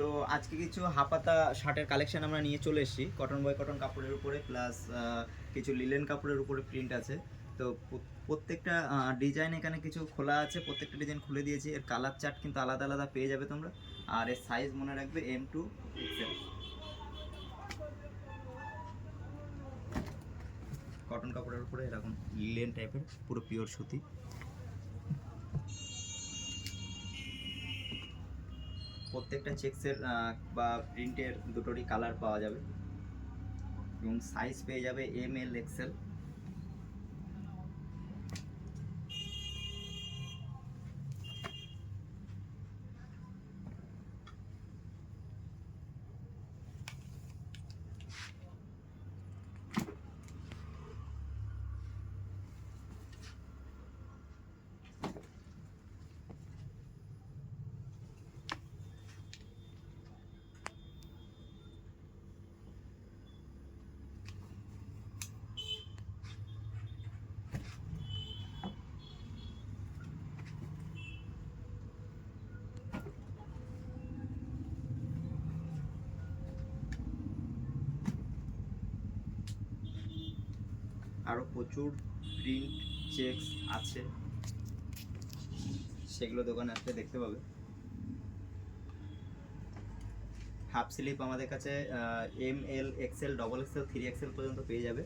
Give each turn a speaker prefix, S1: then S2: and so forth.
S1: তো আজকে কিছু হাফাতা শার্টের কালেকশন আমরা নিয়ে চলে এসেছি কটন বয় কটন কাপড়ের উপরে, প্লাস কিছু লিলেন কাপড়ের উপরে প্রিন্ট আছে। তো প্রত্যেকটা ডিজাইন এখানে কিছু খোলা আছে, প্রত্যেকটা ডিজাইন খুলে দিয়েছি। এর কালার চার্ট কিন্তু আলাদা আলাদা পেয়ে যাবে তোমরা। আর এর সাইজ মনে রাখবে M2 XL। কটন কাপড়ের উপরে এরকম লিলেন টাইপের পুরো পিওর সুতি। প্রত্যেকটা চেক্সের বা প্রিন্টের দুটোরই কালার পাওয়া যাবে এবং সাইজ পেয়ে যাবে ML XL। আরও প্রচুর প্রিন্ট চেক্স আছে, সেগুলো দোকানে আসলে দেখতে পাবে। হাফ স্লিপ আমাদের কাছে ML XL XXL 3XL পর্যন্ত পেয়ে যাবে।